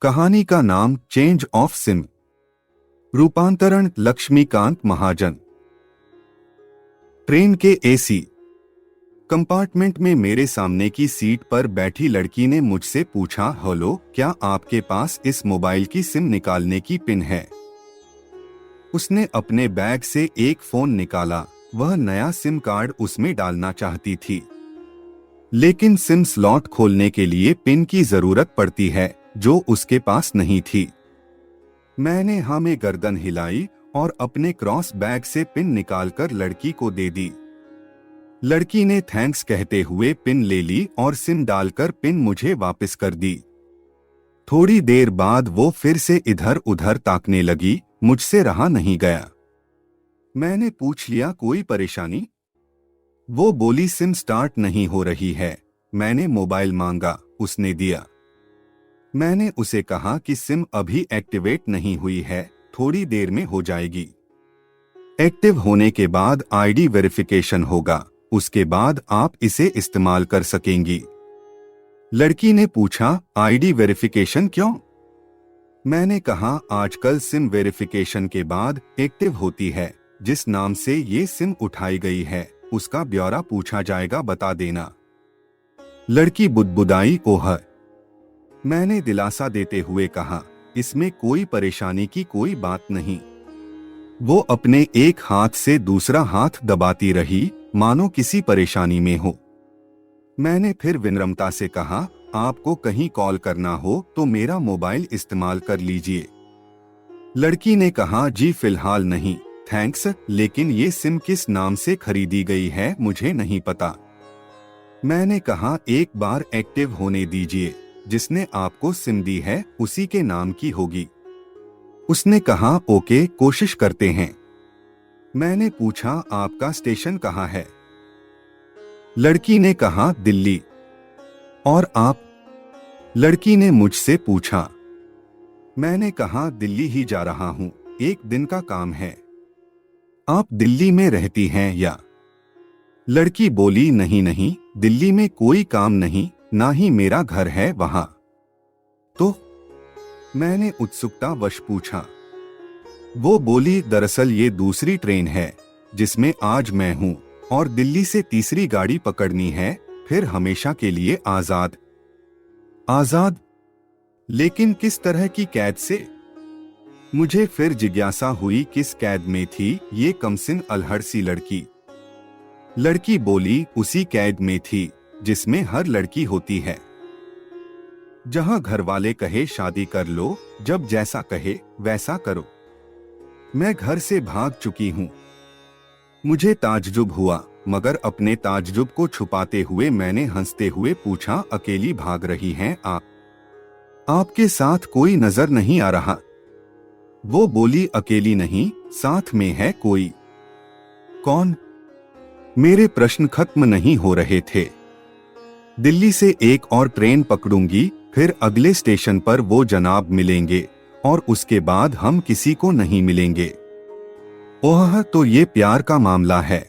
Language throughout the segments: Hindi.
कहानी का नाम चेंज ऑफ सिम। रूपांतरण लक्ष्मीकांत महाजन। ट्रेन के एसी कंपार्टमेंट में मेरे सामने की सीट पर बैठी लड़की ने मुझसे पूछा, हेलो, क्या आपके पास इस मोबाइल की सिम निकालने की पिन है? उसने अपने बैग से एक फोन निकाला। वह नया सिम कार्ड उसमें डालना चाहती थी, लेकिन सिम स्लॉट खोलने के लिए पिन की जरूरत पड़ती है, जो उसके पास नहीं थी। मैंने हाँ में गर्दन हिलाई और अपने क्रॉस बैग से पिन निकालकर लड़की को दे दी। लड़की ने थैंक्स कहते हुए पिन ले ली और सिम डालकर पिन मुझे वापस कर दी। थोड़ी देर बाद वो फिर से इधर उधर ताकने लगी। मुझसे रहा नहीं गया। मैंने पूछ लिया, कोई परेशानी? वो बोली, सिम स्टार्ट नहीं हो रही है। मैंने मोबाइल मांगा, उसने दिया। मैंने उसे कहा कि सिम अभी एक्टिवेट नहीं हुई है, थोड़ी देर में हो जाएगी। एक्टिव होने के बाद आईडी वेरिफिकेशन होगा, उसके बाद आप इसे इस्तेमाल कर सकेंगी। लड़की ने पूछा, आईडी वेरिफिकेशन क्यों? मैंने कहा, आजकल सिम वेरिफिकेशन के बाद एक्टिव होती है। जिस नाम से ये सिम उठाई गई है उसका ब्यौरा पूछा जाएगा, बता देना। लड़की बुदबुदाई, ओह। मैंने दिलासा देते हुए कहा, इसमें कोई परेशानी की कोई बात नहीं। वो अपने एक हाथ से दूसरा हाथ दबाती रही, मानो किसी परेशानी में हो। मैंने फिर विनम्रता से कहा, आपको कहीं कॉल करना हो तो मेरा मोबाइल इस्तेमाल कर लीजिए। लड़की ने कहा, जी फिलहाल नहीं, थैंक्स, लेकिन ये सिम किस नाम से खरीदी गई है मुझे नहीं पता। मैंने कहा, एक बार एक्टिव होने दीजिए, जिसने आपको सिम दी है उसी के नाम की होगी। उसने कहा, ओके, कोशिश करते हैं। मैंने पूछा, आपका स्टेशन कहाँ है? लड़की ने कहा, दिल्ली। और आप? लड़की ने मुझसे पूछा। मैंने कहा, दिल्ली ही जा रहा हूं, एक दिन का काम है। आप दिल्ली में रहती हैं या? लड़की बोली, नहीं नहीं, दिल्ली में कोई काम नहीं, ना ही मेरा घर है वहां। तो? मैंने उत्सुकतावश पूछा। वो बोली, दरअसल ये दूसरी ट्रेन है जिसमें आज मैं हूं, और दिल्ली से तीसरी गाड़ी पकड़नी है, फिर हमेशा के लिए आजाद। आजाद? लेकिन किस तरह की कैद से? मुझे फिर जिज्ञासा हुई, किस कैद में थी ये कमसिन अलहड़ सी लड़की? लड़की बोली, उसी कैद में थी जिसमें हर लड़की होती है, जहां घर वाले कहे शादी कर लो, जब जैसा कहे वैसा करो। मैं घर से भाग चुकी हूं। मुझे ताज्जुब हुआ, मगर अपने ताज्जुब को छुपाते हुए मैंने हंसते हुए पूछा, अकेली भाग रही हैं आप? आपके साथ कोई नजर नहीं आ रहा? वो बोली, अकेली नहीं, साथ में है कोई। कौन? मेरे प्रश्न खत्म नहीं हो रहे थे। दिल्ली से एक और ट्रेन पकड़ूंगी, फिर अगले स्टेशन पर वो जनाब मिलेंगे, और उसके बाद हम किसी को नहीं मिलेंगे। ओह, तो ये प्यार का मामला है?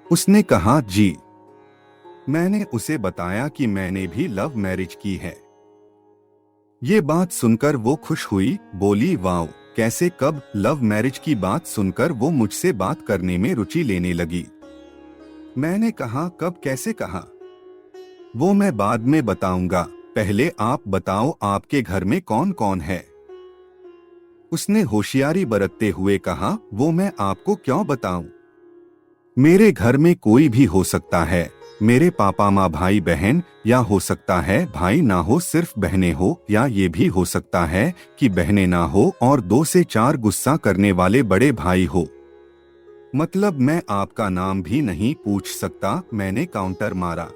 उसने कहा, जी। मैंने उसे बताया कि मैंने भी लव मैरिज की है। ये बात सुनकर वो खुश हुई, बोली, वाओ, कैसे, कब? लव मैरिज की बात सुनकर वो मुझसे बात करने में रुचि लेने लगी। मैंने कहा, कब, कैसे कहा? वो मैं बाद में बताऊंगा, पहले आप बताओ आपके घर में कौन कौन है? उसने होशियारी बरतते हुए कहा, वो मैं आपको क्यों बताऊं? मेरे घर में कोई भी हो सकता है, मेरे पापा माँ, भाई बहन, या हो सकता है भाई ना हो सिर्फ बहनें हो, या ये भी हो सकता है कि बहनें ना हो और 2 से 4 गुस्सा करने वाले बड़े भाई हो। मतलब मैं आपका नाम भी नहीं पूछ सकता? मैंने काउंटर मारा।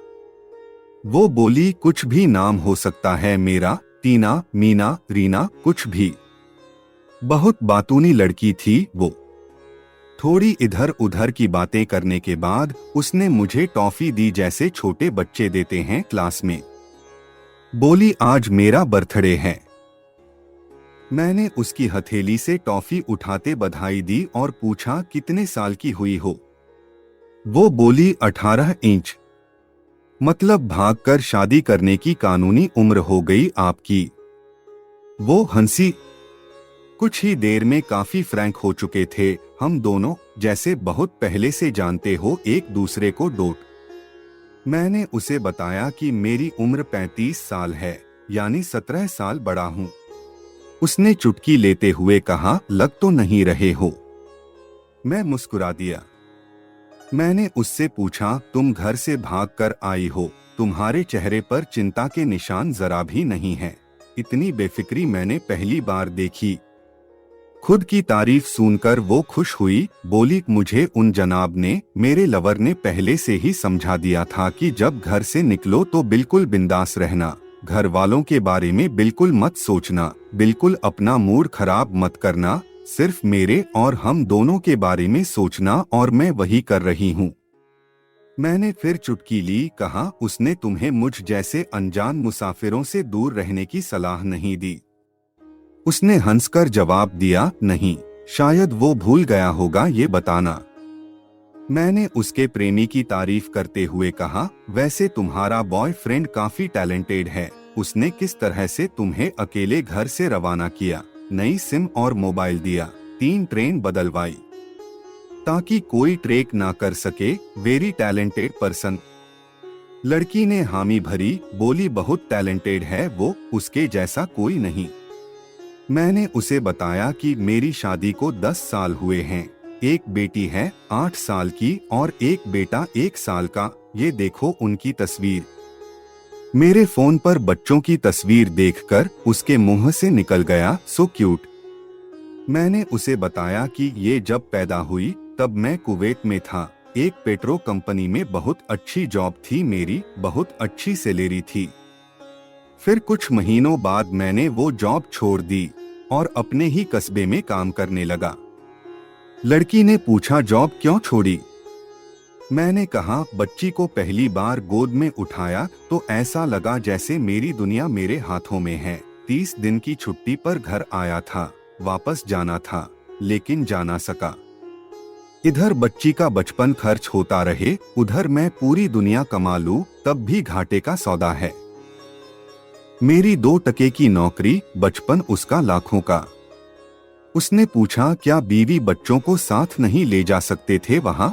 वो बोली, कुछ भी नाम हो सकता है मेरा, टीना, मीना, रीना, कुछ भी। बहुत बातूनी लड़की थी वो। थोड़ी इधर उधर की बातें करने के बाद उसने मुझे टॉफी दी, जैसे छोटे बच्चे देते हैं क्लास में। बोली, आज मेरा बर्थडे है। मैंने उसकी हथेली से टॉफी उठाते बधाई दी और पूछा, कितने साल की हुई हो? वो बोली, 18 इंच। मतलब भागकर शादी करने की कानूनी उम्र हो गई आपकी। वो हंसी। कुछ ही देर में काफी फ्रैंक हो चुके थे हम दोनों, जैसे बहुत पहले से जानते हो एक दूसरे को। मैंने उसे बताया कि मेरी उम्र 35 साल है, यानी 17 साल बड़ा हूं। उसने चुटकी लेते हुए कहा, लग तो नहीं रहे हो। मैं मुस्कुरा दिया। मैंने उससे पूछा, तुम घर से भागकर आई हो, तुम्हारे चेहरे पर चिंता के निशान जरा भी नहीं हैं। इतनी बेफिक्री मैंने पहली बार देखी। खुद की तारीफ सुनकर वो खुश हुई, बोली, मुझे उन जनाब ने, मेरे लवर ने पहले से ही समझा दिया था कि जब घर से निकलो तो बिल्कुल बिंदास रहना, घर वालों के बारे में बिल्कुल मत सोचना, बिल्कुल अपना मूड खराब मत करना, सिर्फ मेरे और हम दोनों के बारे में सोचना, और मैं वही कर रही हूँ। मैंने फिर चुटकी ली, कहा, उसने तुम्हें मुझ जैसे अनजान मुसाफिरों से दूर रहने की सलाह नहीं दी? उसने हंसकर जवाब दिया, नहीं, शायद वो भूल गया होगा ये बताना। मैंने उसके प्रेमी की तारीफ करते हुए कहा, वैसे तुम्हारा बॉयफ्रेंड काफी टैलेंटेड है। उसने किस तरह से तुम्हें अकेले घर से रवाना किया, नई सिम और मोबाइल दिया, 3 ट्रेन बदलवाई ताकि कोई ट्रेक ना कर सके। Very talented person. लड़की ने हामी भरी, बोली, बहुत टैलेंटेड है वो, उसके जैसा कोई नहीं। मैंने उसे बताया कि मेरी शादी को 10 साल हुए हैं, एक बेटी है 8 साल की और एक बेटा 1 साल का। ये देखो उनकी तस्वीर। मेरे फोन पर बच्चों की तस्वीर देखकर उसके मुंह से निकल गया, सो क्यूट। मैंने उसे बताया कि ये जब पैदा हुई तब मैं कुवैत में था, एक पेट्रो कंपनी में बहुत अच्छी जॉब थी मेरी, बहुत अच्छी सैलरी थी। फिर कुछ महीनों बाद मैंने वो जॉब छोड़ दी और अपने ही कस्बे में काम करने लगा। लड़की ने पूछा, जॉब क्यों छोड़ी? मैंने कहा, बच्ची को पहली बार गोद में उठाया तो ऐसा लगा जैसे मेरी दुनिया मेरे हाथों में है। 30 दिन की छुट्टी पर घर आया था, वापस जाना था लेकिन जा ना सका। इधर बच्ची का बचपन खर्च होता रहे, उधर मैं पूरी दुनिया कमा लूं तब भी घाटे का सौदा है। मेरी 2 टके की नौकरी, बचपन उसका लाखों का। उसने पूछा, क्या बीवी बच्चों को साथ नहीं ले जा सकते थे वहां?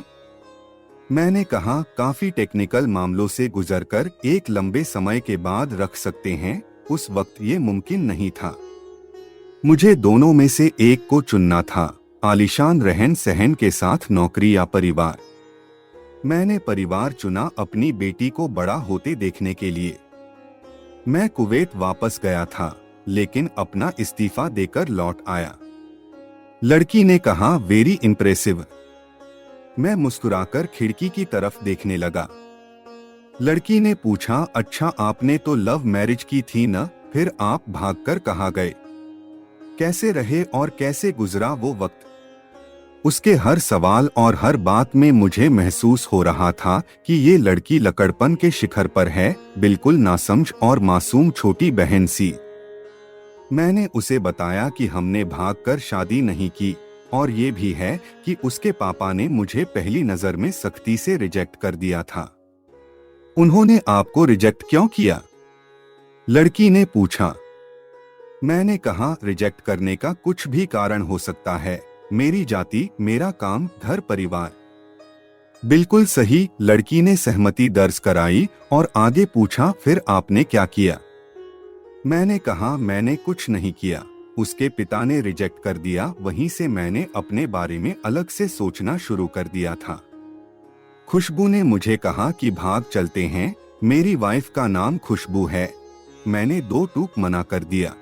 मैंने कहा, काफी टेक्निकल मामलों से गुजरकर एक लंबे समय के बाद रख सकते हैं, उस वक्त ये मुमकिन नहीं था। मुझे दोनों में से एक को चुनना था, आलीशान रहन सहन के साथ नौकरी या परिवार। मैंने परिवार चुना, अपनी बेटी को बड़ा होते देखने के लिए। मैं कुवैत वापस गया था लेकिन अपना इस्तीफा देकर लौट आया। लड़की ने कहा, वेरी इम्प्रेसिव। मैं मुस्कुराकर खिड़की की तरफ देखने लगा। लड़की ने पूछा, अच्छा आपने तो लव मैरिज की थी न, फिर आप भागकर कहाँ गए? कैसे रहे और कैसे गुजरा वो वक्त? उसके हर सवाल और हर बात में मुझे महसूस हो रहा था कि ये लड़की लकड़पन के शिखर पर है, बिल्कुल नासमझ और मासूम छोटी बहन सी। मैंने उसे बताया कि हमने भागकर शादी नहीं की, और ये भी है कि उसके पापा ने मुझे पहली नजर में सख्ती से रिजेक्ट कर दिया था। उन्होंने आपको रिजेक्ट क्यों किया? लड़की ने पूछा। मैंने कहा, रिजेक्ट करने का कुछ भी कारण हो सकता है, मेरी जाति, मेरा काम, घर परिवार। बिल्कुल सही, लड़की ने सहमति दर्ज कराई और आगे पूछा, फिर आपने क्या किया? मैंने कहा, मैंने कुछ नहीं किया, उसके पिता ने रिजेक्ट कर दिया, वहीं से मैंने अपने बारे में अलग से सोचना शुरू कर दिया था। खुशबू ने मुझे कहा कि भाग चलते हैं, मेरी वाइफ का नाम खुशबू है। मैंने 2 टूक मना कर दिया।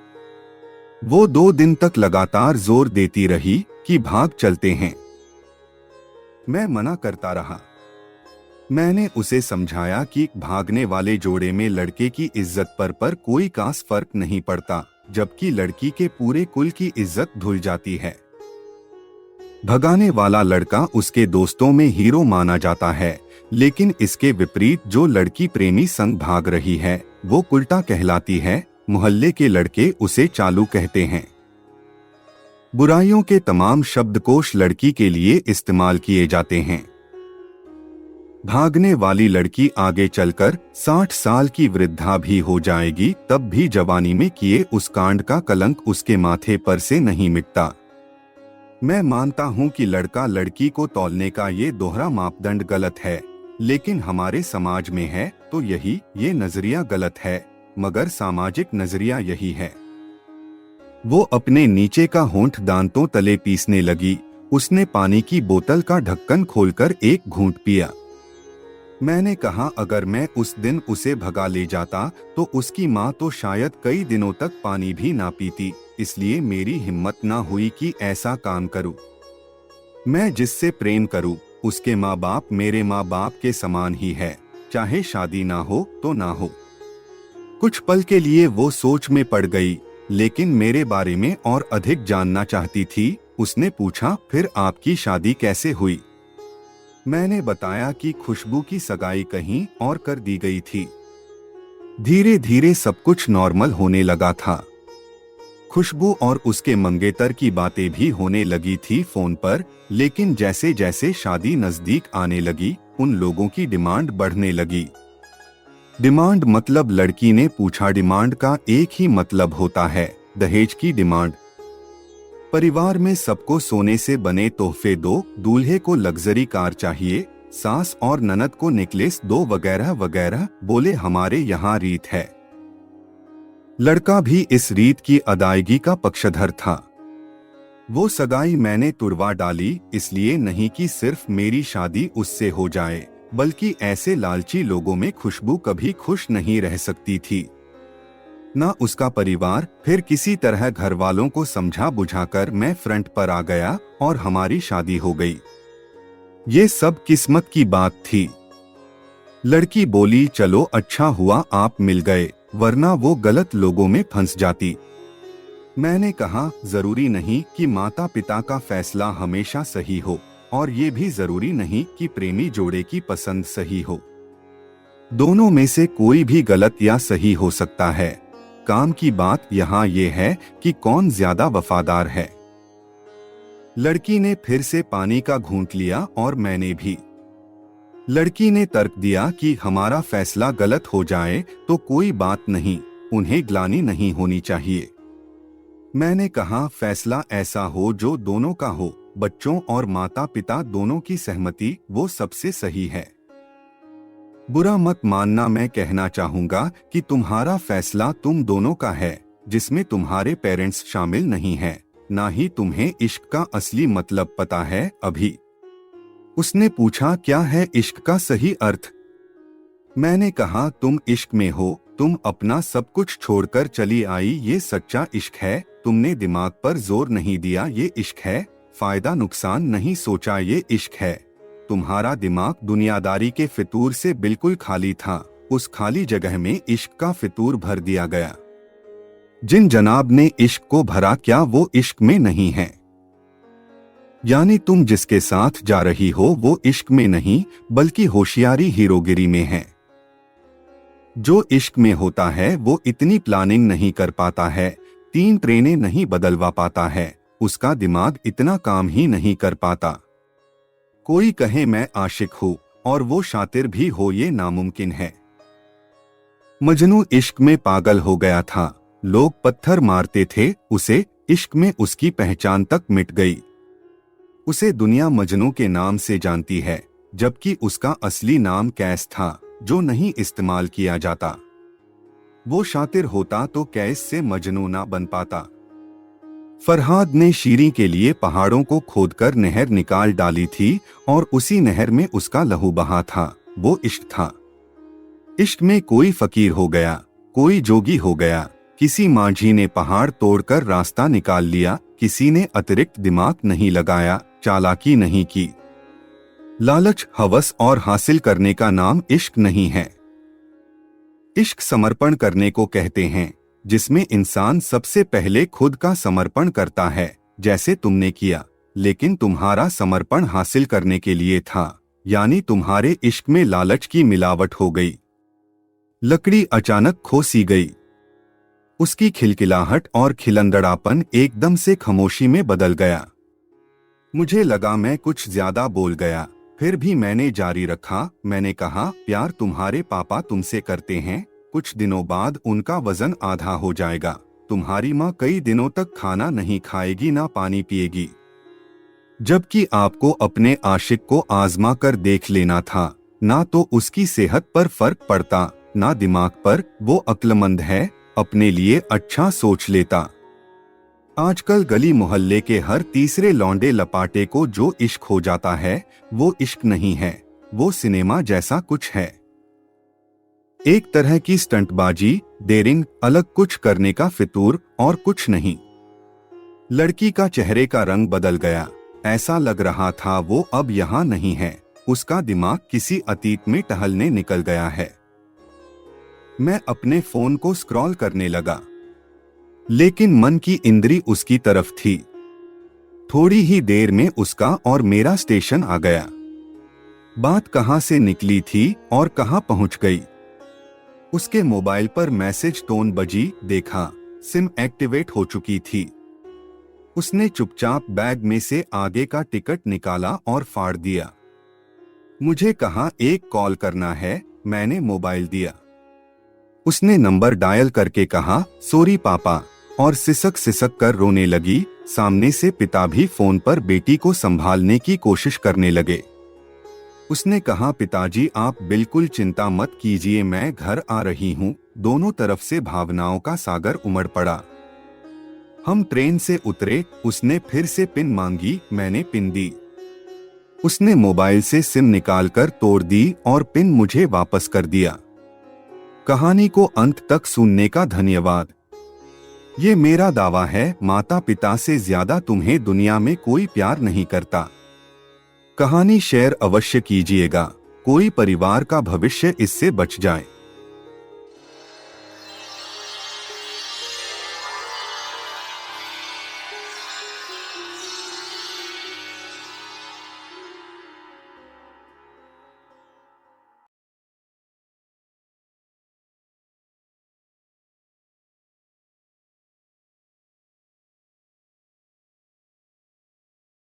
वो 2 दिन तक लगातार जोर देती रही कि भाग चलते हैं। मैं मना करता रहा। मैंने उसे समझाया कि भागने वाले जोड़े में लड़के की इज्जत पर कोई खास फर्क नहीं पड़ता, जबकि लड़की के पूरे कुल की इज्जत धुल जाती है। भगाने वाला लड़का उसके दोस्तों में हीरो माना जाता है, लेकिन इसके विपरीत जो लड़की प्रेमी संग भाग रही है वो उल्टा कहलाती है। मोहल्ले के लड़के उसे चालू कहते हैं। बुराइयों के तमाम शब्दकोश लड़की के लिए इस्तेमाल किए जाते हैं। भागने वाली लड़की आगे चलकर 60 साल की वृद्धा भी हो जाएगी, तब भी जवानी में किए उस कांड का कलंक उसके माथे पर से नहीं मिटता। मैं मानता हूं कि लड़का लड़की को तौलने का ये दोहरा मापदंड गलत है, लेकिन हमारे समाज में है तो ये नजरिया गलत है, मगर सामाजिक नजरिया यही है। वो अपने नीचे का होंठ दांतों तले पीसने लगी। उसने पानी की बोतल का ढक्कन खोलकर एक घूंट पिया। मैंने कहा, अगर मैं उस दिन उसे भगा ले जाता तो उसकी माँ तो शायद कई दिनों तक पानी भी ना पीती, इसलिए मेरी हिम्मत ना हुई कि ऐसा काम करूं। मैं जिससे प्रेम करूं उसके माँ बाप मेरे माँ बाप के समान ही है, चाहे शादी ना हो तो ना हो। कुछ पल के लिए वो सोच में पड़ गई, लेकिन मेरे बारे में और अधिक जानना चाहती थी। उसने पूछा, फिर आपकी शादी कैसे हुई? मैंने बताया कि खुशबू की सगाई कहीं और कर दी गई थी। धीरे धीरे सब कुछ नॉर्मल होने लगा था। खुशबू और उसके मंगेतर की बातें भी होने लगी थी फोन पर, लेकिन जैसे जैसे शादी नजदीक आने लगी उन लोगों की डिमांड बढ़ने लगी। डिमांड मतलब लड़की ने पूछा, डिमांड का एक ही मतलब होता है, दहेज की डिमांड। परिवार में सबको सोने से बने तोहफे दो, दूल्हे को लग्जरी कार चाहिए, सास और ननद को नेकलेस दो, वगैरह वगैरह। बोले, हमारे यहाँ रीत है। लड़का भी इस रीत की अदायगी का पक्षधर था। वो सगाई मैंने तुड़वा डाली, इसलिए नहीं कि सिर्फ मेरी शादी उससे हो जाए, बल्कि ऐसे लालची लोगों में खुशबू कभी खुश नहीं रह सकती थी, ना उसका परिवार। फिर किसी तरह घर वालों को समझा बुझाकर मैं फ्रंट पर आ गया और हमारी शादी हो गई। ये सब किस्मत की बात थी। लड़की बोली, चलो अच्छा हुआ आप मिल गए, वरना वो गलत लोगों में फंस जाती। मैंने कहा, जरूरी नहीं कि माता पिता का फैसला हमेशा सही हो, और ये भी जरूरी नहीं कि प्रेमी जोड़े की पसंद सही हो। दोनों में से कोई भी गलत या सही हो सकता है। काम की बात यहाँ ये है कि कौन ज्यादा वफादार है। लड़की ने फिर से पानी का घूंट लिया और मैंने भी। लड़की ने तर्क दिया कि हमारा फैसला गलत हो जाए तो कोई बात नहीं, उन्हें ग्लानि नहीं होनी चाहिए। मैंने कहा, फैसला ऐसा हो जो दोनों का हो, बच्चों और माता पिता दोनों की सहमति, वो सबसे सही है। बुरा मत मानना, मैं कहना चाहूंगा कि तुम्हारा फैसला तुम दोनों का है, जिसमें तुम्हारे पेरेंट्स शामिल नहीं हैं, ना ही तुम्हें इश्क का असली मतलब पता है अभी। उसने पूछा, क्या है इश्क का सही अर्थ? मैंने कहा, तुम इश्क में हो, तुम अपना सब कुछ छोड़कर चली आई, ये सच्चा इश्क है। तुमने दिमाग पर जोर नहीं दिया, ये इश्क है। फायदा नुकसान नहीं सोचा, ये इश्क है। तुम्हारा दिमाग दुनियादारी के फितूर से बिल्कुल खाली था, उस खाली जगह में इश्क का फितूर भर दिया गया। जिन जनाब ने इश्क को भरा, क्या वो इश्क में नहीं है? यानी तुम जिसके साथ जा रही हो वो इश्क में नहीं, बल्कि होशियारी हीरोगिरी में है। जो इश्क में होता है वो इतनी प्लानिंग नहीं कर पाता है, 3 ट्रेनें नहीं बदलवा पाता है, उसका दिमाग इतना काम ही नहीं कर पाता। कोई कहे मैं आशिक हूँ और वो शातिर भी हो, ये नामुमकिन है। मजनू इश्क में पागल हो गया था, लोग पत्थर मारते थे उसे, इश्क में उसकी पहचान तक मिट गई। उसे दुनिया मजनू के नाम से जानती है, जबकि उसका असली नाम कैस था, जो नहीं इस्तेमाल किया जाता। वो शातिर होता तो कैस से मजनू ना बन पाता। फरहाद ने शीरी के लिए पहाड़ों को खोदकर नहर निकाल डाली थी और उसी नहर में उसका लहू बहा था। वो इश्क था। इश्क में कोई फकीर हो गया, कोई जोगी हो गया, किसी माझी ने पहाड़ तोड़कर रास्ता निकाल लिया, किसी ने अतिरिक्त दिमाग नहीं लगाया, चालाकी नहीं की। लालच, हवस और हासिल करने का नाम इश्क नहीं है। इश्क समर्पण करने को कहते हैं, जिसमें इंसान सबसे पहले खुद का समर्पण करता है, जैसे तुमने किया, लेकिन तुम्हारा समर्पण हासिल करने के लिए था, यानी तुम्हारे इश्क में लालच की मिलावट हो गई। लकड़ी अचानक खो सी गई। उसकी खिलखिलाहट और खिलंदड़ापन एकदम से खामोशी में बदल गया। मुझे लगा मैं कुछ ज्यादा बोल गया, फिर भी मैंने जारी रखा। मैंने कहा, प्यार तुम्हारे पापा तुमसे करते हैं, कुछ दिनों बाद उनका वजन आधा हो जाएगा। तुम्हारी माँ कई दिनों तक खाना नहीं खाएगी, ना पानी पिएगी। जबकि आपको अपने आशिक को आजमा कर देख लेना था। ना तो उसकी सेहत पर फर्क पड़ता, ना दिमाग पर। वो अक्लमंद है, अपने लिए अच्छा सोच लेता। आजकल गली मोहल्ले के हर तीसरे लौंडे लपाटे को जो इश्क हो जाता है, वो इश्क नहीं है, वो सिनेमा जैसा कुछ है। एक तरह की स्टंटबाजी, डेयरिंग, अलग कुछ करने का फितूर, और कुछ नहीं। लड़की का चेहरे का रंग बदल गया। ऐसा लग रहा था वो अब यहाँ नहीं है, उसका दिमाग किसी अतीत में टहलने निकल गया है। मैं अपने फोन को स्क्रॉल करने लगा, लेकिन मन की इंद्री उसकी तरफ थी। थोड़ी ही देर में उसका और मेरा स्टेशन आ गया। बात कहां से निकली थी और कहां पहुंच गई। उसके मोबाइल पर मैसेज टोन बजी, देखा, सिम एक्टिवेट हो चुकी थी। उसने चुपचाप बैग में से आगे का टिकट निकाला और फाड़ दिया। मुझे कहा, एक कॉल करना है। मैंने मोबाइल दिया। उसने नंबर डायल करके कहा, सॉरी पापा, और सिसक सिसक कर रोने लगी। सामने से पिता भी फोन पर बेटी को संभालने की कोशिश करने लगे। उसने कहा, पिताजी आप बिल्कुल चिंता मत कीजिए, मैं घर आ रही हूँ। दोनों तरफ से भावनाओं का सागर उमड़ पड़ा। हम ट्रेन से उतरे। उसने फिर से पिन मांगी, मैंने पिन दी। उसने मोबाइल से सिम निकालकर तोड़ दी और पिन मुझे वापस कर दिया। कहानी को अंत तक सुनने का धन्यवाद। ये मेरा दावा है, माता पिता से ज्यादा तुम्हें दुनिया में कोई प्यार नहीं करता। कहानी शेयर अवश्य कीजिएगा, कोई परिवार का भविष्य इससे बच जाए।